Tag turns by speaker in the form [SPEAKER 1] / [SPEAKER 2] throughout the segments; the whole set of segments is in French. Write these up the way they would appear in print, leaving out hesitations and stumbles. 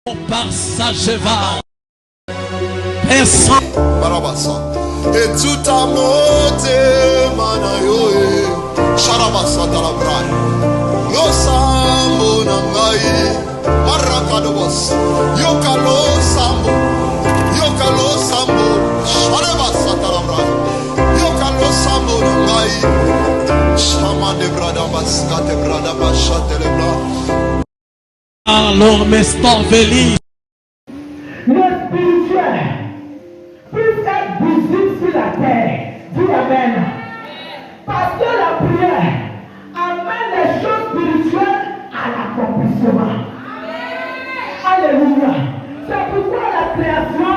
[SPEAKER 1] Par sa cheval. Personne.
[SPEAKER 2] Et tout à monter, manayoe, Sharabasa talabrai. Lo sambo nangai, Marakadobos, Yokalo sambo, Sharabasa talabrai. Yokalo sambo nangai, Shama de brada baska de brada basha telebra.
[SPEAKER 1] Alors, Mestorveli.
[SPEAKER 3] Le spirituel puisse être visible sur la terre. Dis Amen. Parce que la prière amène les choses spirituelles à l'accomplissement. Alléluia. C'est pourquoi la création,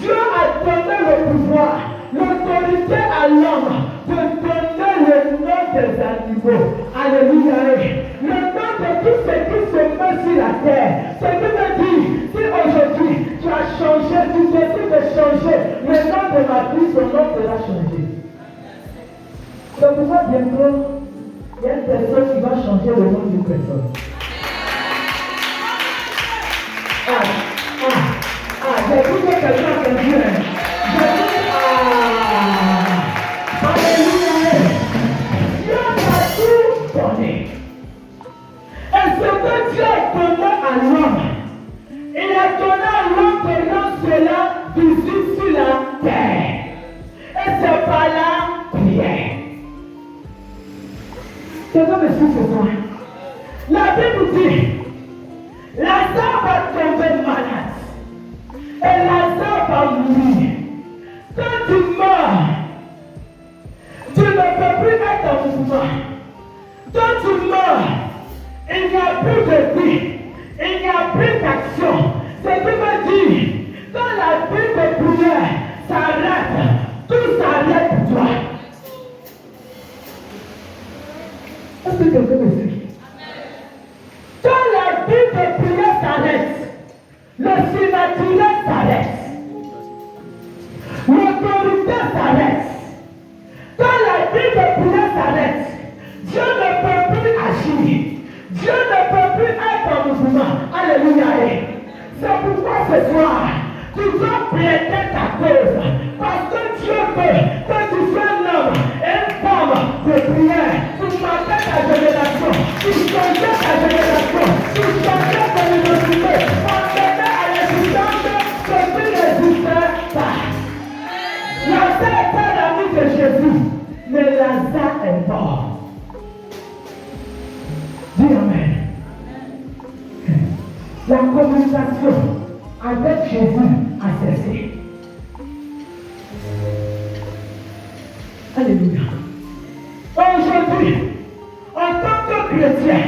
[SPEAKER 3] Dieu a donné le pouvoir, l'autorité à l'homme de donner le nom des animaux. Alléluia. Le nom de tout ce qui se met sur la terre. Ce qui veut dire, si aujourd'hui tu as changé, tu décides de changer le nom de ma vie, ton nom sera changé. C'est pourquoi bientôt, il y a une personne qui va changer le nom d'une personne. J'ai cru que quelqu'un a entendu. Alléluia. Dieu a tout donné. Et ce que Dieu a donné à l'homme, il a donné à l'homme de rendre cela visible sur la terre. Et c'est par la prière. Quelqu'un me suit ce soir. La Bible dit, Lazare va tomber malade. Et Lazare va mourir. Quand tu meurs, tu ne peux plus être en mouvement. Quand tu meurs, il n'y a plus de vie. Il n'y a plus d'action. Ce qui veut dire, quand la vie de prière s'arrête, tout s'arrête pour toi. Est-ce que quelqu'un me suit? Quand la vie de prière s'arrête, le surnaturel s'arrête. L'autorité s'arrête. Quand la vie de prière s'arrête, Dieu ne peut plus agir. Dieu ne peut plus être en mouvement. Alléluia. C'est pourquoi ce soir, tu dois plaider ta cause. Parce que Dieu veut que tu sois un homme et une femme de prière. Tu marquais ta génération. Tu changeais ta génération. Tu changeais ton identité. On t'aidait à l'existence ce qui n'existait pas. Lazare était l'ami de Jésus. Mais Lazare est mort. Dis Amen. La communication avec Jésus a cessé. Alléluia. Aujourd'hui, en tant que chrétien,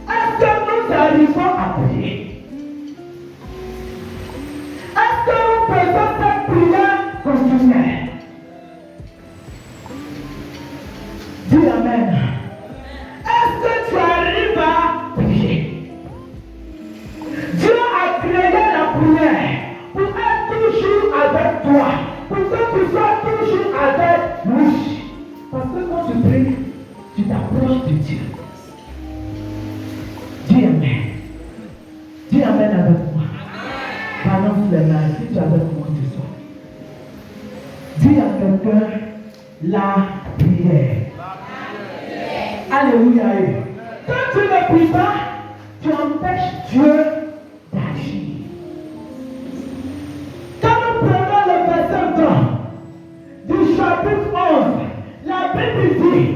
[SPEAKER 3] est-ce que nous arrivons à prier? Est-ce que nous faisons cette prière continuelle? Dis Amen. Est-ce que tu arrives à prier? Dieu a créé la prière pour être toujours avec toi, pour que tu sois toujours avec lui. Parce que quand tu pries, tu t'approches de Dieu. Dis Amen. Dis Amen avec moi. Balance les mains si tu es avec moi ce soir. Dis à quelqu'un la prière. Alléluia. Quand tu ne pries pas, tu empêches Dieu d'agir. Quand nous prenons le verset 2 du chapitre 11, la Bible dit,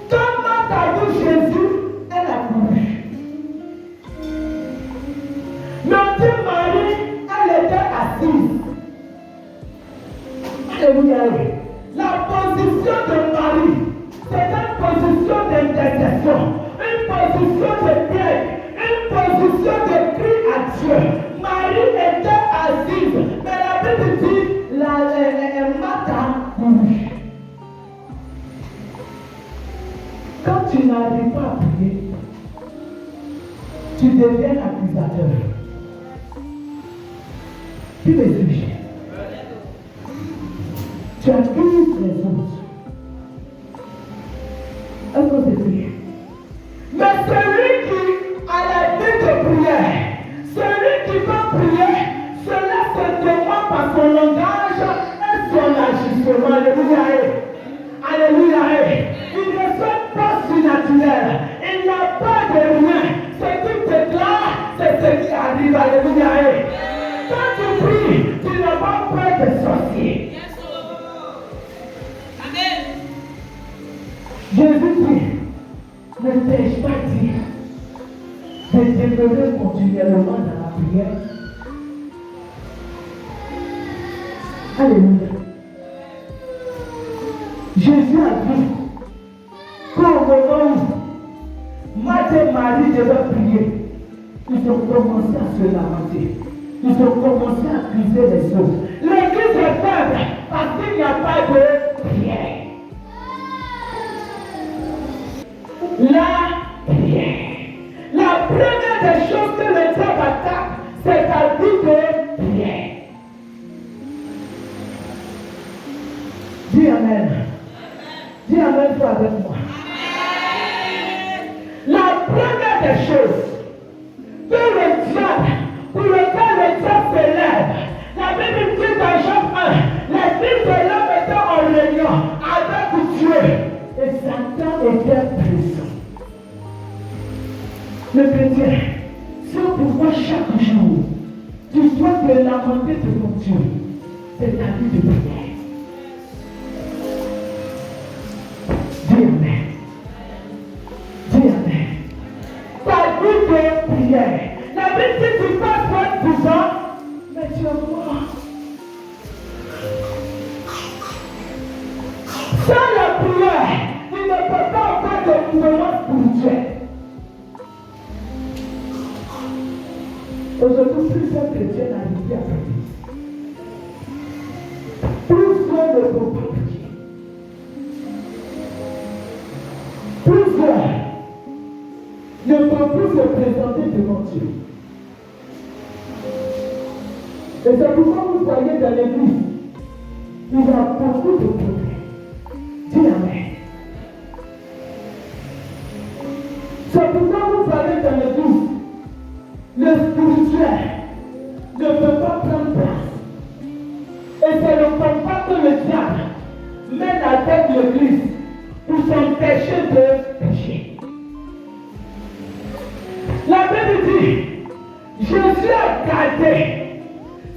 [SPEAKER 3] quand Marthe a vu Jésus, elle a couru. Mais Dieu Marie, elle était assise. Alléluia. La position de Marie, c'est une position d'intercession, une position de prière, une position de cri à Dieu. Marie était assise, mais la Bible dit, Marthe a couru. Quand tu n'arrives pas à prier, tu deviens accusateur. Qui me suit? Tu accuses les autres. Est-ce que c'est vrai? Mais celui qui Alléluia. Alléluia. Il ne sont pas surnaturels. Il n'y a pas de rien. Ce qui te déclare, c'est ce qui arrive. Alléluia. Quand tu pries, tu n'as pas peur de sorcier.
[SPEAKER 4] Amen.
[SPEAKER 3] Jésus dit, ne t'ai-je pas dit de demeurer continuellement dans la prière? Alléluia. Jésus a dit qu'au moment où Marthe et Marie devaient prier, ils ont commencé à se lamenter. Ils ont commencé à accuser les autres. L'église est faible parce qu'il n'y a pas de prière. La prière. La première des choses que le diable attaque, c'est la vie de prière. Dis Amen. Dis Amen toi avec moi. La première des choses que le diable, pour lequel le diable se lève, la Bible dit dans Jean 1, les fils de l'homme étaient en réunion avec Dieu et Satan était présent. Le chrétien, c'est pourquoi chaque jour, tu dois te lamenter devant Dieu. C'est ta vie de prière. Dis Amen. Dis Amen. Ta vie de prière. La Bible dit que tu passes pour être puissant, mais tu es mort. Sans la prière, il ne peut pas avoir de mouvement spirituel. Aujourd'hui, plusieurs chrétiens n'arrivent à prier. Plusieurs ne peuvent pas prier. Plusieurs ne peuvent plus se présenter devant Dieu. Et c'est pourquoi vous voyez dans l'église, il y a beaucoup de problèmes. Dis Amen. C'est pourquoi vous voyez dans l'église, le spirituel ne peut pas prendre place. Et c'est le combat que le diable mène avec l'église pour s'empêcher de pécher. La Bible dit, Jésus a gardé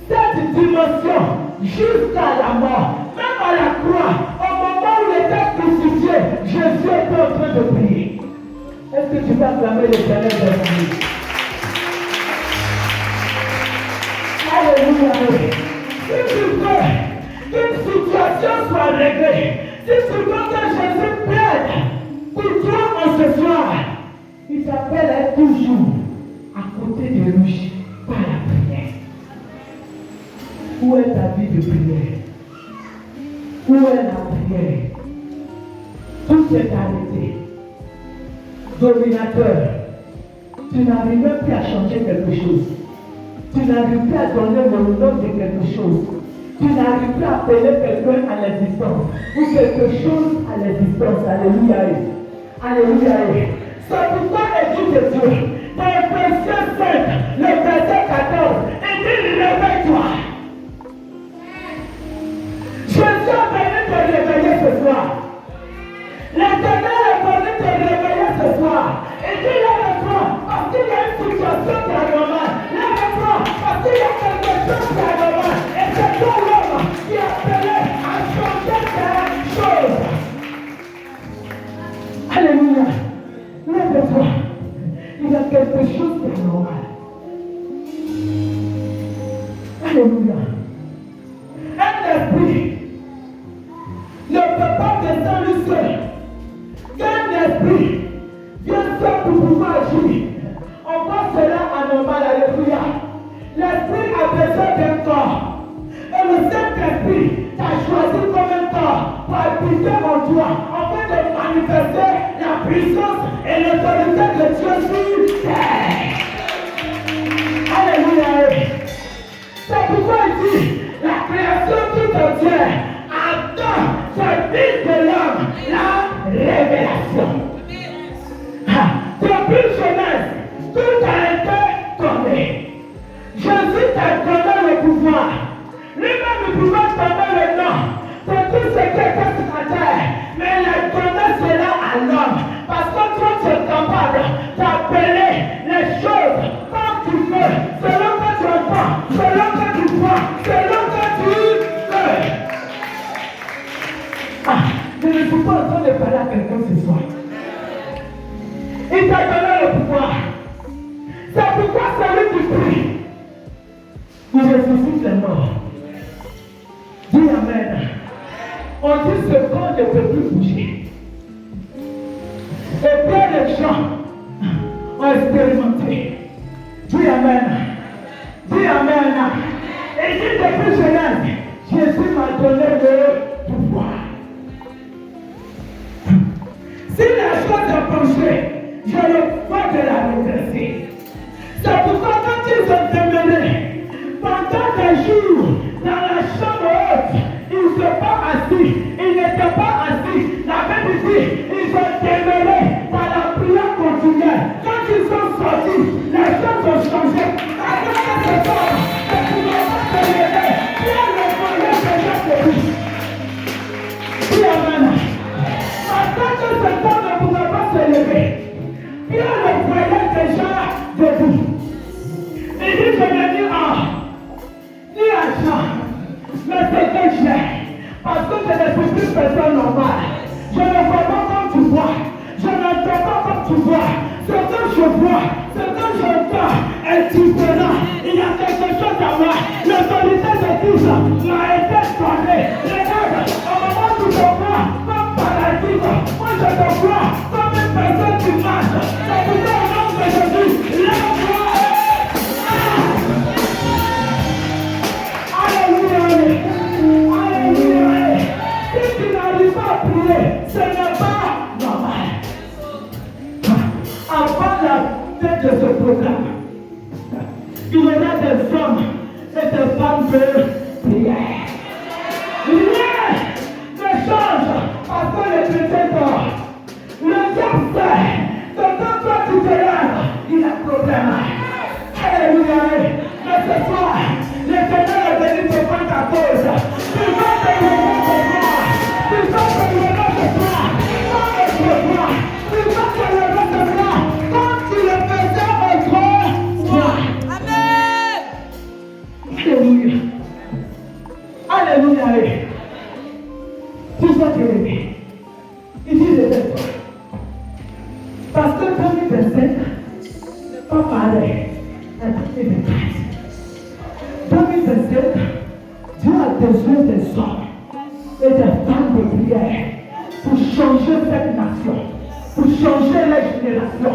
[SPEAKER 3] cette dimension jusqu'à la mort. Même à la croix, au moment où il était crucifié, Jésus était en train de prier. Est-ce que tu peux acclamer l'Éternel de la vie? Alléluia. Si tu veux qu'une situation soit réglée, si tu veux que Jésus plaide pour toi en ce soir, il t'appelle à être toujours à côté de lui par la prière. Où est ta vie de prière? Où est la prière? Tout s'est arrêté. Dominateur, tu n'arrives même plus à changer quelque chose. Tu n'arrives plus à donner le nom de quelque chose. Tu n'arrives plus à appeler quelqu'un à l'existence. Ou quelque chose à l'existence. Alléluia. Alléluia. C'est pourquoi l'étude de Dieu, dans Ephésiens 5, le verset 14, il dit réveille-toi. Jésus a venu te réveiller ce soir. L'Éternel est venu te réveiller ce soir. Et dis lève-toi parce qu'il y a une situation qui est anormale. Lève-toi parce qu'il y a quelque chose qui est anormal. Et c'est toi l'homme qui est appelé à changer ces choses. Alléluia. Lève-toi. Il y a quelque chose qui est anormal. Alléluia. Un esprit ne peut pas descendre lui seul. Qu'un esprit vient seul pour pouvoir agir. On voit cela anormal. Alléluia. L'esprit a besoin d'un corps. Et le Saint-Esprit t'a choisi comme un corps pour habiter en toi, afin de manifester la puissance et l'autorité de Dieu sur terre. Alléluia. C'est pourquoi il dit, la création tout entière attend ce Fils de l'homme, la révélation. Depuis Genèse, tout a été donné. Jésus t'a donné le pouvoir. Lui-même, il pouvait donner le nom de tout ce qui était Il t'a donné le pouvoir. C'est pourquoi celui qui prie, il ressuscite les morts. Dis Amen. On dit ce corps ne peut plus bouger. Et bien les gens ont expérimenté. Dis Amen. Dis Amen. Et dit depuis jeunesse, Jésus m'a donné le pouvoir. Si la chose est penchée, je ne vois de la redresser. C'est pourquoi quand ils sont demeurés, pendant des jours, dans la chambre haute, ils ne sont pas assis, ils n'étaient pas assis. La Bible dit, ils sont demeurés par la prière continuelle. Quand ils sont sortis, les choses ont changé. Après ce soir, ne pouvons pas se lever. Pierre le voyait déjà debout. Dis Amen. Après que ce temps ne pouvait pas se lever, Pierre le voyait déjà debout. Il dit, je ne dis ni argent, mais c'est que j'ai. Parce que je ne suis plus personne normale. Je ne vois pas comme tu vois. Je n'entends pas comme tu vois. Ce que je vois, ce que j'entends est différent. Il y a quelque chose à moi. L'autorité de Christ m'a été donnée. Regarde, au moment où je vois comme paralytique, moi je te vois comme une personne qui marche. C'est pour ça au nom de Jésus, lève-toi. Alléluia. Alléluia. Si tu n'arrives pas à prier, ce n'est pas normal. Avant la fin de ce programme, il y aura des hommes et des femmes de prière. Rien ne change parce que le chrétien dort. Le diable sait que quand toi tu te lèves, il y a problème. Alléluia. Mais ce soir, l'Éternel est venu te prendre ta cause. Tu vas te lever ce soir. Tu vas te lever ce soir. Comme autrefois. Tu vas te lever ce soir. Comme tu le faisais autrefois. Amen. Alléluia. Alléluia. Tu vas te lever. Il dit lève-toi. Parce que 2025 n'est pas pareil à 2024. 2027, Dieu a besoin des hommes et des femmes de prière pour changer cette nation, pour changer la génération.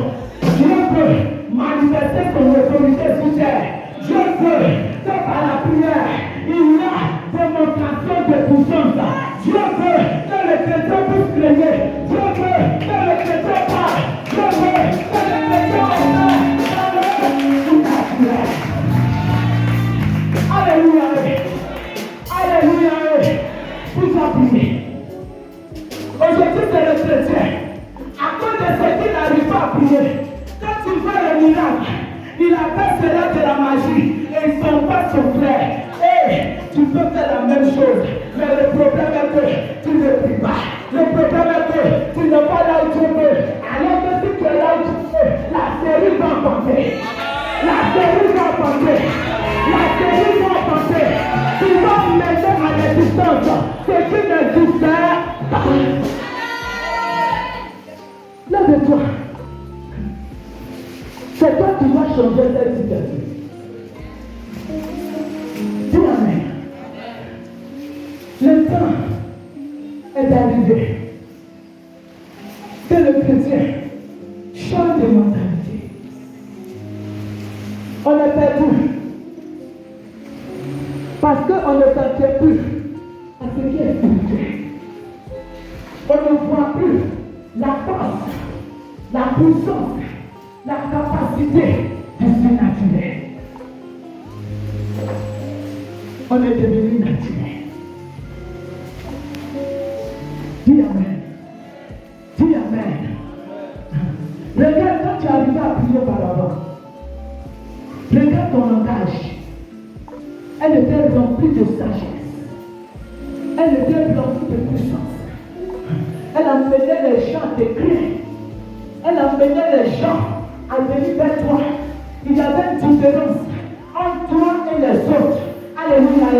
[SPEAKER 3] Dieu veut manifester son autorité sur terre. Dieu veut que par la prière, il y a démonstration de puissance. Dieu veut que le chrétien puisse créer. Dieu veut que le chrétien parle. Dieu veut que le chrétien observe dans le prière. Alléluia. Alléluia. Vous appuyez. Aujourd'hui, c'est le chrétien. À cause de ce qui n'arrive pas à prier, quand il fait le miracle, il appelle cela de la magie et il s'en passe son frère. Et tu peux faire la même chose. Mais le problème est que tu ne pries pas. Le problème est que tu n'es pas là où tu veux. Alors que si tu es là où tu veux, la série va augmenter. La série va augmenter. La série va augmenter. Tu vas mettre à l'existence ce qui n'existait pas. Lève-toi. C'est toi qui vas changer cette situation. Dis Amen. Le temps est arrivé que le chrétien change de mentalité. On est perdu parce qu'on ne s'attend plus à ce qui est spirituel. On ne voit plus la force, la puissance, la capacité du surnaturel. On est devenu naturel. Dis Amen. Dis Amen. Regarde quand tu arrives à prier par avant. Regarde ton langage. Elle était remplie de sagesse. Elle était remplie de puissance. Elle emmenait les gens à t'écrire. Elle emmenait les gens à venir vers toi. Il y avait une différence entre toi et les autres. Alléluia.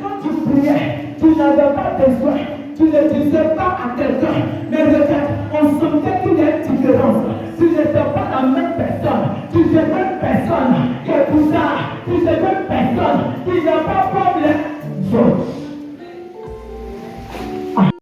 [SPEAKER 3] Quand tu priais, tu n'avais pas besoin. Tu ne disais pas à quelqu'un. Mais regarde, on sentait qu'il y a une différence. Tu n'étais tu ne veux personne qui n'a pas peur